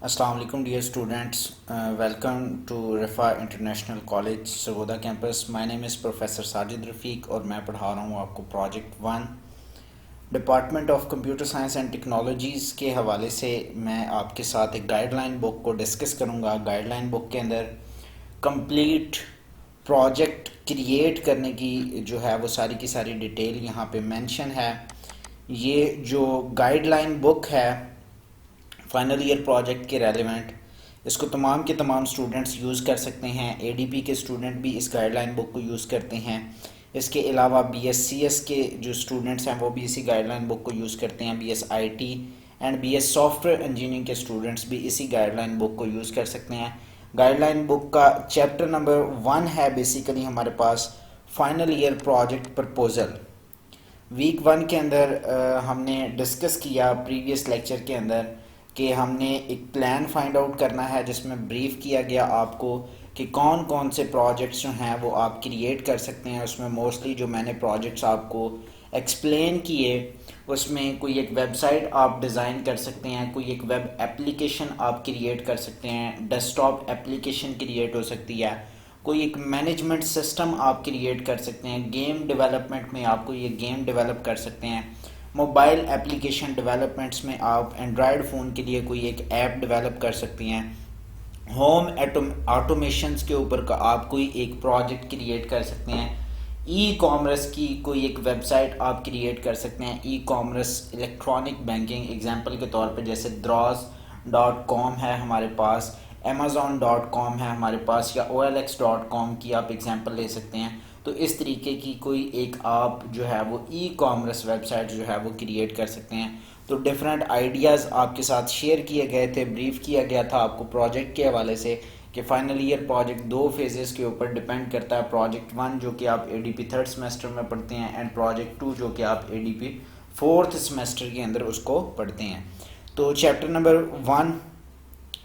अस्सलाम वालेकुम dear students, welcome to Riphah international college Sargodha campus. My name is professor Sajid Rafiq और मैं पढ़ा रहा हूँ आपको project 1 department of computer science and technologies के हवाले से। मैं आपके साथ एक गाइडलाइन बुक को डिस्कस करूँगा। गाइडलाइन बुक के अंदर कंप्लीट प्रोजेक्ट क्रिएट करने की जो है वो सारी की सारी डिटेल यहाँ पे मेंशन है। ये जो गाइडलाइन बुक है फाइनल ईयर प्रोजेक्ट के रेलिवेंट, इसको तमाम के तमाम स्टूडेंट्स यूज़ कर सकते हैं। एडीपी के स्टूडेंट भी इस गाइडलाइन बुक को यूज़ करते हैं। इसके अलावा बीएससीएस के जो स्टूडेंट्स हैं वो भी इसी गाइडलाइन बुक को यूज़ करते हैं। BS IT and BS software engineering के स्टूडेंट्स भी इसी गाइडलाइन बुक को यूज़ कर सकते हैं। गाइडलाइन बुक का चैप्टर नंबर 1 है बेसिकली हमारे पास final year project proposal. Week 1 के अंदर हमने डिस्कस किया प्रीवियस लेक्चर के अंदर कि हमने एक प्लान फाइंड आउट करना है जिसमें ब्रीफ किया गया आपको कि कौन कौन से प्रोजेक्ट्स जो हैं वो आप क्रिएट कर सकते हैं। उसमें मोस्टली जो मैंने प्रोजेक्ट्स आपको एक्सप्लेन किए उसमें कोई एक वेबसाइट आप डिज़ाइन कर सकते हैं, कोई एक वेब एप्लीकेशन आप क्रिएट कर सकते हैं, डेस्कटॉप एप्लीकेशन क्रिएट हो सकती है, कोई एक मैनेजमेंट सिस्टम आप क्रिएट कर सकते हैं, गेम डेवलपमेंट में आप कोई एक गेम डेवलप कर सकते हैं, मोबाइल एप्लीकेशन डेवलपमेंट्स में आप एंड्रॉयड फ़ोन के लिए कोई एक ऐप डेवलप कर सकती हैं, होम ऑटोमेशंस के ऊपर का आप कोई एक प्रोजेक्ट क्रिएट कर सकते हैं, ई कॉमर्स की कोई एक वेबसाइट आप क्रिएट कर सकते हैं। E commerce electronic banking example के तौर पे जैसे द्रॉज.com है हमारे पास, amazon.com है हमारे पास, या OLX.com की आप एग्जांपल ले सकते हैं। तो इस तरीके की कोई एक आप जो है वो ई कॉमर्स वेबसाइट जो है वो क्रिएट कर सकते हैं। तो डिफरेंट आइडियाज़ आपके साथ शेयर किए गए थे, ब्रीफ किया गया था आपको प्रोजेक्ट के हवाले से कि फाइनल ईयर प्रोजेक्ट 2 फेजेस के ऊपर डिपेंड करता है। प्रोजेक्ट 1 जो कि आप एडीपी 3rd सेमेस्टर में पढ़ते हैं एंड प्रोजेक्ट 2 जो कि आप एडीपी 4th सेमेस्टर के अंदर उसको पढ़ते हैं। तो चैप्टर नंबर 1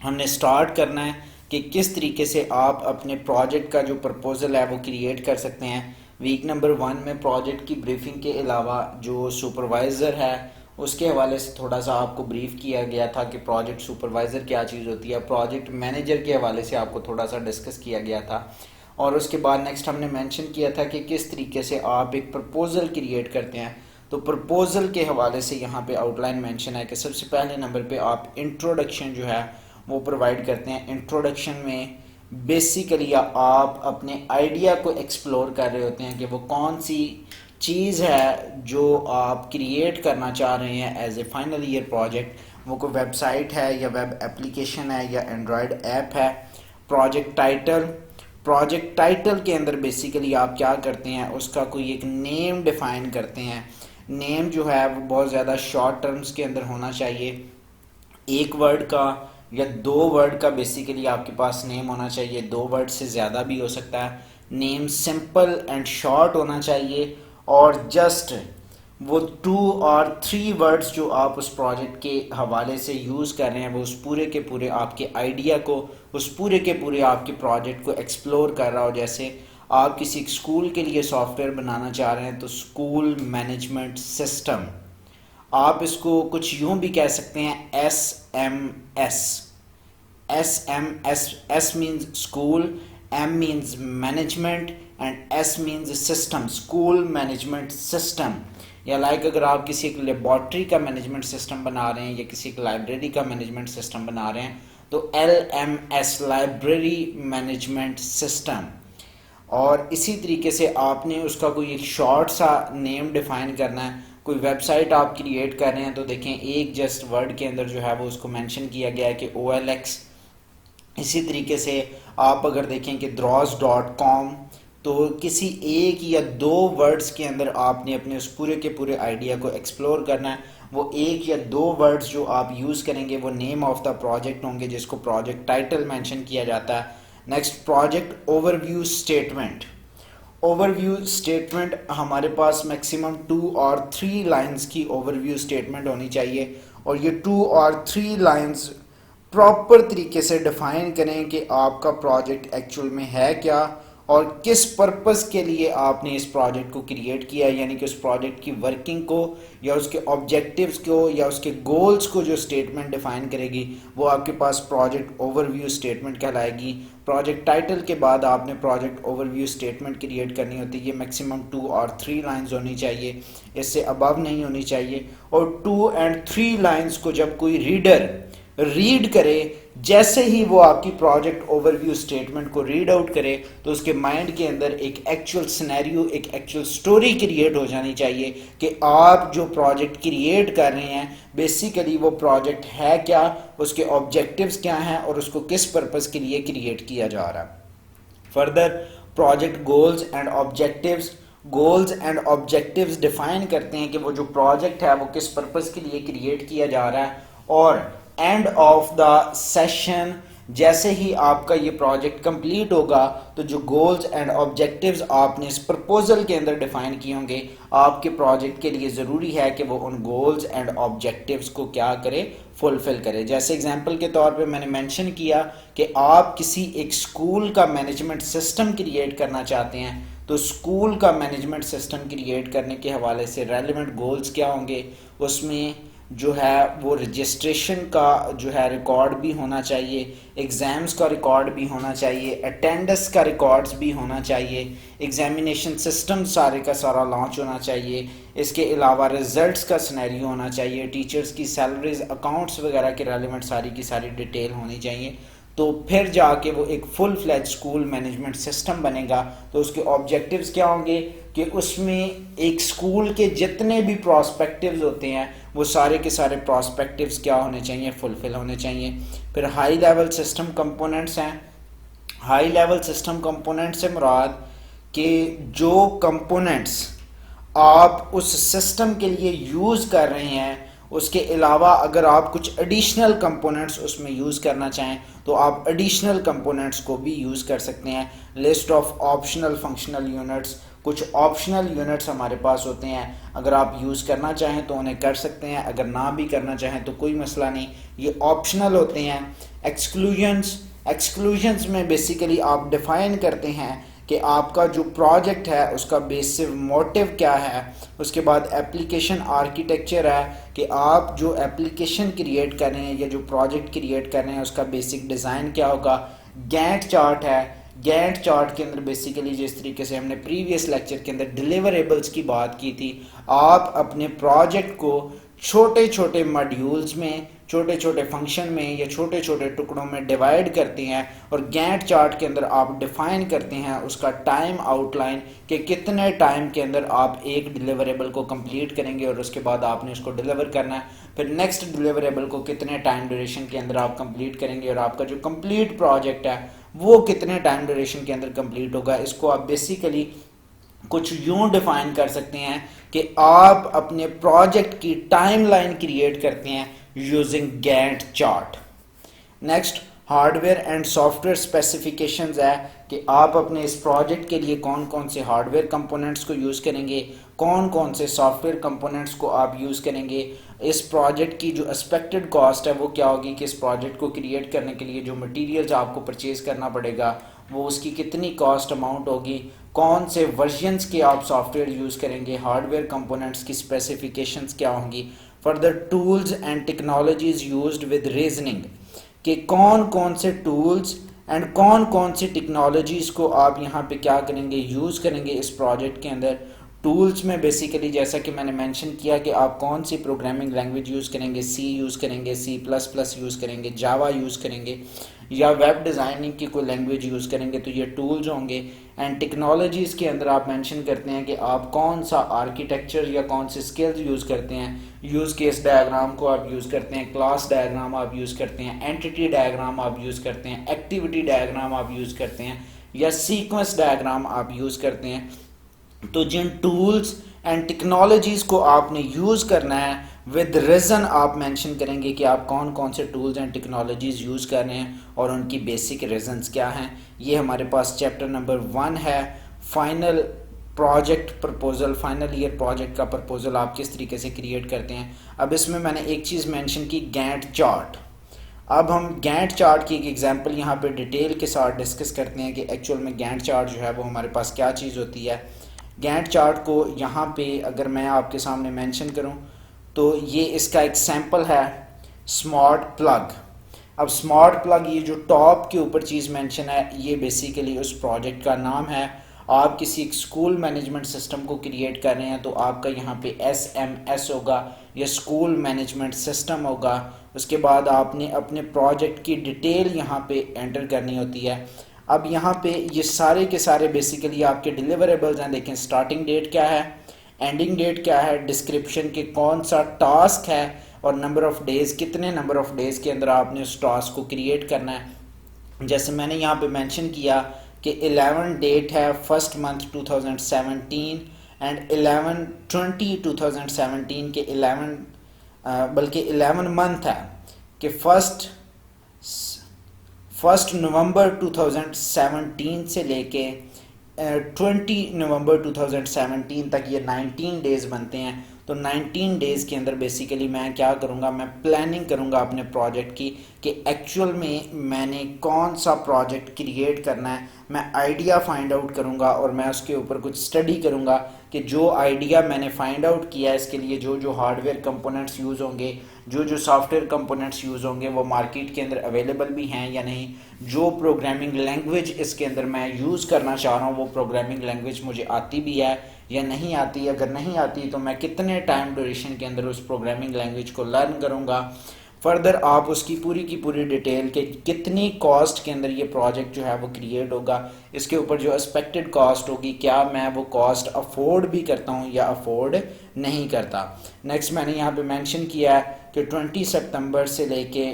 हमने स्टार्ट करना है कि किस तरीके से आप अपने प्रोजेक्ट का जो प्रपोजल है वो क्रिएट कर सकते हैं। वीक नंबर 1 में प्रोजेक्ट की ब्रीफिंग के अलावा जो सुपरवाइज़र है उसके हवाले से थोड़ा सा आपको ब्रीफ किया गया था कि प्रोजेक्ट सुपरवाइज़र क्या चीज़ होती है। प्रोजेक्ट मैनेजर के हवाले से आपको थोड़ा सा डिस्कस किया गया था। और उसके बाद नेक्स्ट हमने मेंशन किया था कि किस तरीके से आप एक प्रपोजल क्रिएट करते हैं। तो प्रपोजल के हवाले से यहाँ पे आउटलाइन मेंशन है कि सबसे पहले नंबर पे आप इंट्रोडक्शन जो है वो प्रोवाइड करते हैं। इंट्रोडक्शन में बेसिकली आप अपने आइडिया को एक्सप्लोर कर रहे होते हैं कि वो कौन सी चीज़ है जो आप क्रिएट करना चाह रहे हैं as a final year project. वो कोई वेबसाइट है या वेब एप्लीकेशन है या एंड्रॉयड ऐप है। प्रोजेक्ट टाइटल के अंदर बेसिकली आप क्या करते हैं, उसका कोई एक नेम डिफाइन करते हैं। नेम जो है वो बहुत ज़्यादा शॉर्ट टर्म्स के अंदर होना चाहिए, एक वर्ड का या 2 वर्ड का बेसिकली आपके पास नेम होना चाहिए। 2 वर्ड से ज़्यादा भी हो सकता है। नेम सिंपल एंड शॉर्ट होना चाहिए और जस्ट वो 2 और 3 वर्ड्स जो आप उस प्रोजेक्ट के हवाले से यूज़ कर रहे हैं वो उस पूरे के पूरे आपके आइडिया को, उस पूरे के पूरे आपके प्रोजेक्ट को एक्सप्लोर कर रहा हो। जैसे आप किसी स्कूल के लिए सॉफ्टवेयर बनाना चाह रहे हैं तो स्कूल मैनेजमेंट सिस्टम, आप इसको कुछ यूं भी कह सकते हैं SMS। S means school, M means management and S means system, school management system। या अगर आप किसी एक लेबॉर्ट्री का मैनेजमेंट सिस्टम बना रहे हैं या किसी एक लाइब्रेरी का मैनेजमेंट सिस्टम बना रहे हैं तो LMS लाइब्रेरी मैनेजमेंट सिस्टम। और इसी तरीके से आपने उसका कोई एक शॉर्ट सा नेम डिफाइन करना है। कोई वेबसाइट आप क्रिएट कर रहे हैं तो देखें एक जस्ट वर्ड के अंदर जो है वो उसको मेंशन किया गया है कि OLX। इसी तरीके से आप अगर देखें कि द्रॉज.com, तो किसी एक या 2 वर्ड्स के अंदर आपने अपने उस पूरे के पूरे आइडिया को एक्सप्लोर करना है। वो एक या 2 वर्ड्स जो आप यूज़ करेंगे वो नेम ऑफ द प्रोजेक्ट होंगे जिसको प्रोजेक्ट टाइटल मेंशन किया जाता है। Next project overview statement. Overview statement हमारे पास मैक्सिमम 2 और 3 लाइंस की ओवरव्यू स्टेटमेंट होनी चाहिए और ये 2 और 3 लाइंस प्रॉपर तरीके से डिफाइन करें कि आपका प्रोजेक्ट एक्चुअल में है क्या और किस पर्पस के लिए आपने इस प्रोजेक्ट को क्रिएट किया, यानी कि उस प्रोजेक्ट की वर्किंग को या उसके ऑब्जेक्टिव्स को या उसके गोल्स को जो स्टेटमेंट डिफाइन करेगी वो आपके पास प्रोजेक्ट ओवरव्यू स्टेटमेंट कहलाएगी। प्रोजेक्ट टाइटल के बाद आपने प्रोजेक्ट ओवरव्यू स्टेटमेंट क्रिएट करनी होती है। ये मैक्सिमम 2 और 3 लाइंस होनी चाहिए, इससे अबव नहीं होनी चाहिए। और 2 और 3 लाइंस को जब कोई रीडर रीड करे, जैसे ही वो आपकी प्रोजेक्ट ओवरव्यू स्टेटमेंट को रीड आउट करे तो उसके माइंड के अंदर एक एक्चुअल सिनेरियो, एक एक्चुअल स्टोरी क्रिएट हो जानी चाहिए कि आप जो प्रोजेक्ट क्रिएट कर रहे हैं बेसिकली वो प्रोजेक्ट है क्या, उसके ऑब्जेक्टिव्स क्या हैं और उसको किस पर्पस के लिए क्रिएट किया जा रहा है। Further project goals and objectives define करते हैं कि वो जो प्रोजेक्ट है वो किस पर्पस के लिए क्रिएट किया जा रहा है। और एंड ऑफ द सेशन जैसे ही आपका ये प्रोजेक्ट कंप्लीट होगा तो जो गोल्स एंड ऑब्जेक्टिव्स आपने इस प्रपोजल के अंदर डिफाइन किए होंगे, आपके प्रोजेक्ट के लिए ज़रूरी है कि वो उन गोल्स एंड ऑब्जेक्टिव्स को क्या करे, फुलफिल करे। जैसे एग्जांपल के तौर पे मैंने मेंशन किया कि आप किसी एक स्कूल का मैनेजमेंट सिस्टम क्रिएट करना चाहते हैं, तो स्कूल का मैनेजमेंट सिस्टम क्रिएट करने के हवाले से रेलेवेंट गोल्स क्या होंगे, उसमें जो है वो रजिस्ट्रेशन का जो है रिकॉर्ड भी होना चाहिए, एग्ज़ाम्स का रिकॉर्ड भी होना चाहिए, अटेंडेंस का रिकॉर्ड्स भी होना चाहिए, एग्जामिनेशन सिस्टम सारे का सारा लॉन्च होना चाहिए। इसके अलावा रिजल्ट्स का सिनेरियो होना चाहिए, टीचर्स की सैलरीज, अकाउंट्स वगैरह के रेलिवेंट सारी की सारी डिटेल होनी चाहिए। तो फिर जाके वो एक full fledge school management system बनेगा। तो उसके ऑब्जेक्टिव्स क्या होंगे कि उसमें एक स्कूल के जितने भी प्रॉस्पेक्टिव्स होते हैं वो सारे के सारे प्रॉस्पेक्टिव्स क्या होने चाहिए, फुलफिल होने चाहिए। फिर हाई लेवल सिस्टम कंपोनेंट्स हैं। हाई लेवल सिस्टम कंपोनेंट से मुराद कि जो कंपोनेंट्स आप उस सिस्टम के लिए यूज़ कर रहे हैं उसके अलावा अगर आप कुछ एडिशनल कंपोनेंट्स उसमें यूज़ करना चाहें तो आप एडिशनल कंपोनेंट्स को भी यूज़ कर सकते हैं। List of optional functional units, कुछ ऑप्शनल यूनिट्स हमारे पास होते हैं, अगर आप यूज़ करना चाहें तो उन्हें कर सकते हैं, अगर ना भी करना चाहें तो कोई मसला नहीं, ये ऑप्शनल होते हैं। एक्सक्लूजन्स में बेसिकली आप डिफ़ाइन करते हैं कि आपका जो प्रोजेक्ट है उसका बेसिक मोटिव क्या है। उसके बाद एप्लीकेशन आर्किटेक्चर है कि आप जो एप्लीकेशन क्रिएट कर रहे हैं या जो प्रोजेक्ट क्रिएट कर रहे हैं उसका बेसिक डिज़ाइन क्या होगा। गैंट चार्ट है। गैंट चार्ट के अंदर बेसिकली जिस तरीके से हमने प्रीवियस लेक्चर के अंदर डिलीवरेबल्स की बात की थी, आप अपने प्रोजेक्ट को छोटे छोटे मॉड्यूल्स में, छोटे छोटे फंक्शन में या छोटे छोटे टुकड़ों में डिवाइड करते हैं और गैंट चार्ट के अंदर आप डिफाइन करते हैं उसका टाइम आउटलाइन कि कितने टाइम के अंदर आप एक डिलीवरेबल को कंप्लीट करेंगे और उसके बाद आपने उसको डिलीवर करना है। फिर नेक्स्ट डिलीवरेबल को कितने टाइम ड्यूरेशन के अंदर आप कंप्लीट करेंगे और आपका जो कंप्लीट प्रोजेक्ट है वो कितने टाइम ड्यूरेशन के अंदर कंप्लीट होगा। इसको आप बेसिकली कुछ यूं डिफाइन कर सकते हैं कि आप अपने प्रोजेक्ट की टाइमलाइन क्रिएट करते हैं using Gantt chart. Next hardware and software specifications है कि आप अपने इस प्रोजेक्ट के लिए कौन कौन से हार्डवेयर कंपोनेंट्स को यूज़ करेंगे, कौन कौन से सॉफ्टवेयर कंपोनेंट्स को आप यूज़ करेंगे। इस प्रोजेक्ट की जो एक्सपेक्टेड कॉस्ट है वो क्या होगी कि इस प्रोजेक्ट को क्रिएट करने के लिए जो मटेरियल्स आपको परचेज़ करना पड़ेगा वो उसकी कितनी कॉस्ट अमाउंट होगी, कौन से वर्जन्स के आप सॉफ्टवेयर यूज़ करेंगे, हार्डवेयर कंपोनेंट्स की स्पेसिफिकेशंस क्या होंगी। Further tools and technologies used with reasoning कि कौन कौन से टूल्स एंड कौन कौन सी टेक्नोलॉजीज़ को आप यहाँ पे क्या करेंगे, यूज़ करेंगे इस प्रोजेक्ट के अंदर। टूल्स में बेसिकली जैसा कि मैंने मेंशन किया कि आप कौन सी प्रोग्रामिंग लैंग्वेज यूज़ करेंगे, सी यूज़ करेंगे, C++ यूज़ करेंगे, जावा यूज़ करेंगे या वेब डिज़ाइनिंग की कोई लैंग्वेज यूज़ करेंगे, तो ये टूल्स होंगे। एंड टेक्नोलॉजीज़ के अंदर आप मेंशन करते हैं कि आप कौन सा आर्किटेक्चर या कौन से स्किल्स यूज़ करते हैं। यूज़ केस डायग्राम को आप यूज़ करते हैं, क्लास डायग्राम आप यूज़ करते हैं, एंटिटी डायग्राम आप यूज़ करते हैं, एक्टिविटी डायग्राम आप यूज़ करते हैं या सीक्वेंस डायग्राम आप यूज़ करते हैं। तो जिन टूल्स एंड टेक्नोलॉजीज़ को आपने यूज़ करना है विद रीज़न आप मेंशन करेंगे कि आप कौन कौन से टूल्स एंड टेक्नोलॉजीज़ यूज़ कर रहे हैं और उनकी बेसिक रीज़न्स क्या हैं। ये हमारे पास चैप्टर नंबर 1 है। Final project proposal, final year project का प्रपोजल आप किस तरीके से क्रिएट करते हैं। अब इसमें मैंने एक चीज़ मेंशन की, गैंट चार्ट। अब हम गैंट चार्ट की एक एग्जांपल यहाँ पे डिटेल के साथ डिस्कस करते हैं कि एक्चुअल में गैंट चार्ट जो है वो हमारे पास क्या चीज़ होती है। गैंट चार्ट को यहाँ पे अगर मैं आपके सामने मेंशन करूँ तो ये इसका एक सैम्पल है, स्मार्ट प्लग। अब स्मार्ट प्लग, ये जो टॉप के ऊपर चीज़ मेंशन है, ये बेसिकली उस प्रोजेक्ट का नाम है। आप किसी एक स्कूल मैनेजमेंट सिस्टम को क्रिएट कर रहे हैं तो आपका यहाँ पे SMS होगा या स्कूल मैनेजमेंट सिस्टम होगा। उसके बाद आपने अपने प्रोजेक्ट की डिटेल यहाँ पे एंटर करनी होती है। अब यहाँ पे ये सारे के सारे बेसिकली आपके डिलीवरेबल्स हैं। देखें स्टार्टिंग डेट क्या है, एंडिंग डेट क्या है, डिस्क्रिप्शन के कौन सा टास्क है और नंबर ऑफ डेज़, कितने नंबर ऑफ डेज़ के अंदर आपने उस टास्क को क्रिएट करना है। जैसे मैंने यहाँ पे मेंशन किया कि 11 डेट है फर्स्ट मंथ 2017 एंड 11/20/2017 के 11 बल्कि 11 मंथ है कि फर्स्ट नवंबर 2017 से लेके 20 नवंबर 2017 तक ये 19 डेज़ बनते हैं। तो 19 डेज़ के अंदर बेसिकली मैं क्या करूँगा, मैं प्लानिंग करूँगा अपने प्रोजेक्ट की कि एक्चुअल में मैंने कौन सा प्रोजेक्ट क्रिएट करना है। मैं आइडिया फाइंड आउट करूँगा और मैं उसके ऊपर कुछ स्टडी करूँगा कि जो आइडिया मैंने फाइंड आउट किया है इसके लिए जो जो हार्डवेयर कंपोनेंट्स यूज़ होंगे, जो जो सॉफ्टवेयर कंपोनेंट्स यूज़ होंगे वो मार्केट के अंदर अवेलेबल भी हैं या नहीं, जो प्रोग्रामिंग लैंग्वेज इसके अंदर मैं यूज़ करना चाह रहा हूँ वो प्रोग्रामिंग लैंग्वेज मुझे आती भी है या नहीं आती। अगर नहीं आती तो मैं कितने टाइम ड्यूरेशन के अंदर उस प्रोग्रामिंग लैंग्वेज को लर्न करूँगा। फर्दर आप उसकी पूरी की पूरी डिटेल के कितनी कॉस्ट के अंदर ये प्रोजेक्ट जो है वो क्रिएट होगा, इसके ऊपर जो एक्सपेक्टेड कॉस्ट होगी, क्या मैं वो कॉस्ट अफोर्ड भी करता हूँ या अफोर्ड नहीं करता। नेक्स्ट मैंने यहाँ पे मेंशन किया है कि 20 सितंबर से लेके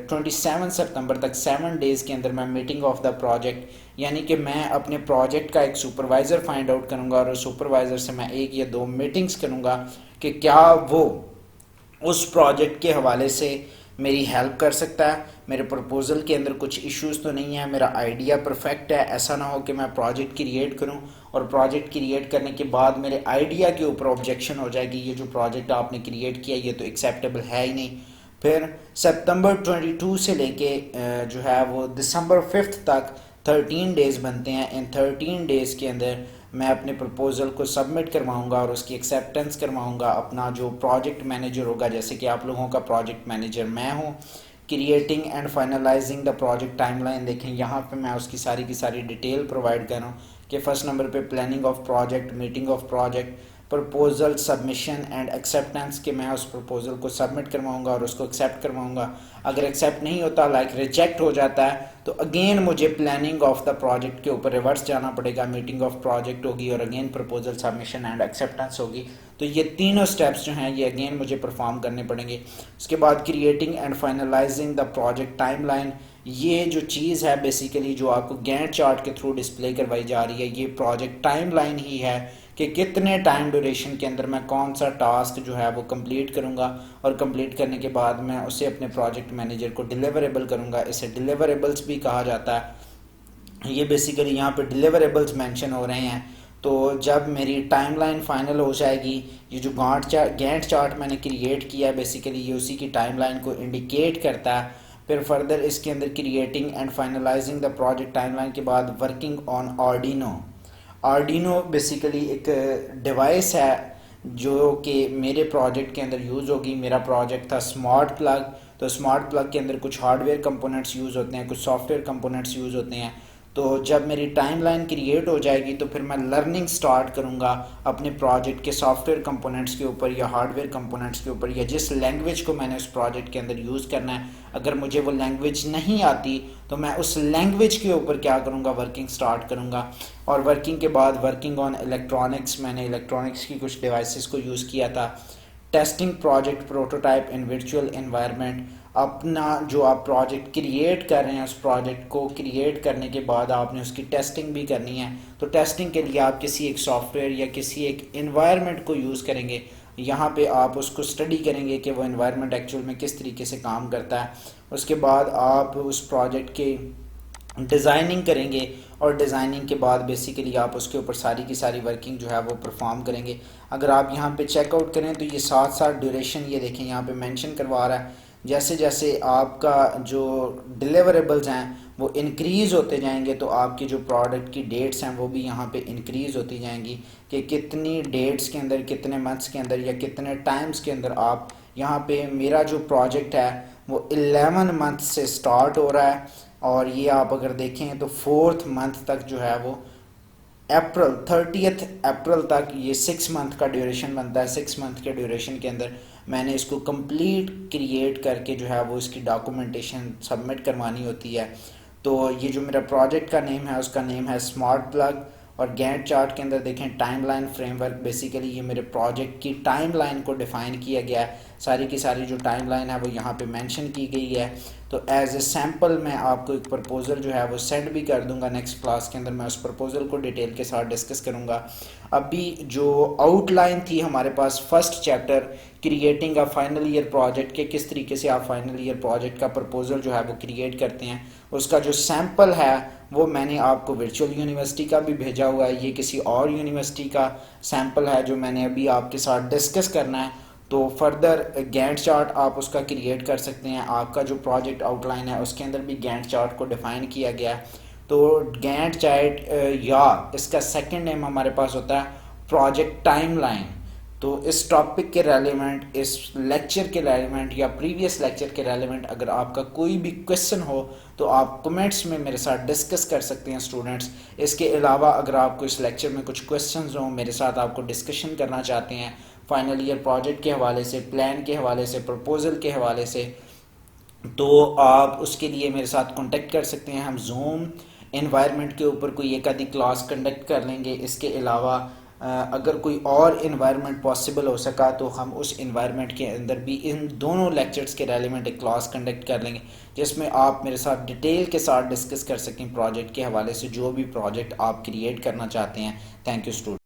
27 सितंबर तक 7 डेज़ के अंदर मैं मीटिंग ऑफ द प्रोजेक्ट, यानी कि मैं अपने प्रोजेक्ट का एक सुपरवाइज़र फाइंड आउट करूँगा और उस सुपरवाइज़र से मैं 1 या 2 मीटिंग्स करूँगा कि क्या वो उस प्रोजेक्ट के हवाले से मेरी हेल्प कर सकता है, मेरे प्रपोज़ल के अंदर कुछ इश्यूज़ तो नहीं है, मेरा आइडिया परफेक्ट है। ऐसा ना हो कि मैं प्रोजेक्ट क्रिएट करूं और प्रोजेक्ट क्रिएट करने के बाद मेरे आइडिया के ऊपर ऑब्जेक्शन हो जाएगी, ये जो प्रोजेक्ट आपने क्रिएट किया ये तो एक्सेप्टेबल है ही नहीं। फिर सितंबर 22 से लेके जो है वो दिसंबर 5 तक 13 डेज़ बनते हैं। इन 13 डेज़ के अंदर मैं अपने प्रपोज़ल को सबमिट करवाऊंगा और उसकी एक्सेप्टेंस करवाऊंगा। अपना जो प्रोजेक्ट मैनेजर होगा, जैसे कि आप लोगों का प्रोजेक्ट मैनेजर मैं हूँ, creating and finalising the project timeline. देखें यहाँ पे मैं उसकी सारी की सारी डिटेल प्रोवाइड कर रहा हूँ कि फर्स्ट नंबर पे planning of project, meeting of project, proposal submission and acceptance के मैं उस प्रपोजल को सबमिट करवाऊंगा और उसको एक्सेप्ट करवाऊंगा। अगर एक्सेप्ट नहीं होता, लाइक रिजेक्ट हो जाता है, तो अगेन मुझे प्लानिंग ऑफ द प्रोजेक्ट के ऊपर रिवर्स जाना पड़ेगा, मीटिंग ऑफ प्रोजेक्ट होगी और again proposal submission and acceptance होगी। तो ये तीनों स्टेप्स जो हैं ये अगेन मुझे परफॉर्म करने पड़ेंगे। उसके बाद creating and finalising the project timeline, ये जो चीज़ है बेसिकली जो आपको गैंट चार्ट के थ्रू डिस्प्ले करवाई जा रही है, ये प्रोजेक्ट टाइमलाइन ही है कि कितने टाइम ड्यूरेशन के अंदर मैं कौन सा टास्क जो है वो कंप्लीट करूंगा और कंप्लीट करने के बाद मैं उसे अपने प्रोजेक्ट मैनेजर को डिलीवरेबल करूंगा। इसे डिलीवरेबल्स भी कहा जाता है। ये बेसिकली यहाँ पे डिलीवरेबल्स मेंशन हो रहे हैं। तो जब मेरी टाइमलाइन फाइनल हो जाएगी, ये जो गैंट चार्ट मैंने क्रिएट किया है बेसिकली ये उसी की टाइमलाइन को इंडिकेट करता है। फिर फर्दर इसके अंदर creating and finalising the project timeline के बाद वर्किंग ऑन आर्डिनो बेसिकली एक डिवाइस है जो कि मेरे प्रोजेक्ट के अंदर यूज़ होगी। मेरा प्रोजेक्ट था स्मार्ट प्लग, तो स्मार्ट प्लग के अंदर कुछ हार्डवेयर कंपोनेंट्स यूज़ होते हैं, कुछ सॉफ्टवेयर कंपोनेंट्स यूज़ होते हैं। तो जब मेरी टाइमलाइन क्रिएट हो जाएगी तो फिर मैं लर्निंग स्टार्ट करूँगा अपने प्रोजेक्ट के सॉफ्टवेयर कंपोनेंट्स के ऊपर या हार्डवेयर कंपोनेंट्स के ऊपर या जिस लैंग्वेज को मैंने उस प्रोजेक्ट के अंदर यूज़ करना है। अगर मुझे वो लैंग्वेज नहीं आती तो मैं उस लैंग्वेज के ऊपर क्या करूँगा, वर्किंग स्टार्ट करूँगा। और वर्किंग के बाद वर्किंग ऑन इलेक्ट्रॉनिक्स, मैंने इलेक्ट्रॉनिक्स की कुछ डिवाइसेस को यूज़ किया था। टेस्टिंग प्रोजेक्ट प्रोटोटाइप इन वर्चुअल एनवायरनमेंट, अपना जो आप प्रोजेक्ट क्रिएट कर रहे हैं उस प्रोजेक्ट को क्रिएट करने के बाद आपने उसकी टेस्टिंग भी करनी है। तो टेस्टिंग के लिए आप किसी एक सॉफ्टवेयर या किसी एक एनवायरनमेंट को यूज़ करेंगे। यहाँ पे आप उसको स्टडी करेंगे कि वो एनवायरनमेंट एक्चुअल में किस तरीके से काम करता है। उसके बाद आप उस प्रोजेक्ट के डिज़ाइनिंग करेंगे और डिज़ाइनिंग के बाद बेसिकली आप उसके ऊपर सारी की सारी वर्किंग जो है वो परफॉर्म करेंगे। अगर आप यहाँ पे चेकआउट करें तो ये 7 ड्यूरेशन, ये देखें यहाँ पे मेंशन करवा रहा है जैसे जैसे आपका जो डिलीवरेबल्स हैं वो इंक्रीज़ होते जाएंगे तो आपकी जो प्रोडक्ट की डेट्स हैं वो भी यहाँ पे इंक्रीज़ होती जाएंगी कि कितनी डेट्स के अंदर, कितने मंथ्स के अंदर या कितने टाइम्स के अंदर आप यहाँ पे, मेरा जो प्रोजेक्ट है वो 11 मंथ से स्टार्ट हो रहा है और ये आप अगर देखें तो 4th मंथ तक जो है वो अप्रैल 30th अप्रैल तक ये 6 मंथ का ड्यूरेशन बनता है। 6 मंथ के ड्यूरेशन के अंदर मैंने इसको कंप्लीट क्रिएट करके जो है वो इसकी डॉक्यूमेंटेशन सबमिट करवानी होती है। तो ये जो मेरा प्रोजेक्ट का नेम है उसका नेम है स्मार्ट प्लग, और गैंट चार्ट के अंदर देखें टाइमलाइन फ्रेमवर्क, बेसिकली ये मेरे प्रोजेक्ट की टाइमलाइन को डिफ़ाइन किया गया है। सारी की सारी जो टाइमलाइन है वो यहाँ पे मेंशन की गई है। तो एज ए सैम्पल मैं आपको एक प्रपोज़ल जो है वो सेंड भी कर दूंगा नेक्स्ट क्लास के अंदर, मैं उस प्रपोज़ल को डिटेल के साथ डिस्कस करूँगा। अभी जो आउटलाइन थी हमारे पास first chapter creating a final year project के, किस तरीके से आप फाइनल ईयर प्रोजेक्ट का प्रपोज़ल जो है वो क्रिएट करते हैं, उसका जो सैम्पल है वो मैंने आपको वर्चुअल यूनिवर्सिटी का भी भेजा हुआ है। ये किसी और यूनिवर्सिटी का सैम्पल है जो मैंने अभी आपके साथ डिस्कस करना है। तो फर्दर गैंट चार्ट आप उसका क्रिएट कर सकते हैं। आपका जो प्रोजेक्ट आउटलाइन है उसके अंदर भी गैंट चार्ट को डिफ़ाइन किया गया है। तो गैंट चार्ट या इसका सेकंड नेम हमारे पास होता है प्रोजेक्ट टाइमलाइन। तो इस टॉपिक के रेलेवेंट, इस लेक्चर के रेलेवेंट या प्रीवियस लेक्चर के रेलेवेंट अगर आपका कोई भी क्वेश्चन हो तो आप कमेंट्स में मेरे साथ डिस्कस कर सकते हैं स्टूडेंट्स। इसके अलावा अगर आपको इस लेक्चर में कुछ क्वेश्चंस हो, मेरे साथ आपको डिस्कशन करना चाहते हैं फाइनल ईयर प्रोजेक्ट के हवाले से, प्लान के हवाले से, प्रपोज़ल के हवाले से, तो आप उसके लिए मेरे साथ कांटेक्ट कर सकते हैं। हम जूम इन्वायरमेंट के ऊपर कोई एक आधी क्लास कंडक्ट कर लेंगे। इसके अलावा अगर कोई और इन्वायरमेंट पॉसिबल हो सका तो हम उस इन्वायरमेंट के अंदर भी इन दोनों लेक्चर्स के रेलिवेंट एक क्लास कंडक्ट कर लेंगे जिसमें आप मेरे साथ डिटेल के साथ डिस्कस कर सकें प्रोजेक्ट के हवाले से, जो भी प्रोजेक्ट आप क्रिएट करना चाहते हैं। Thank you student.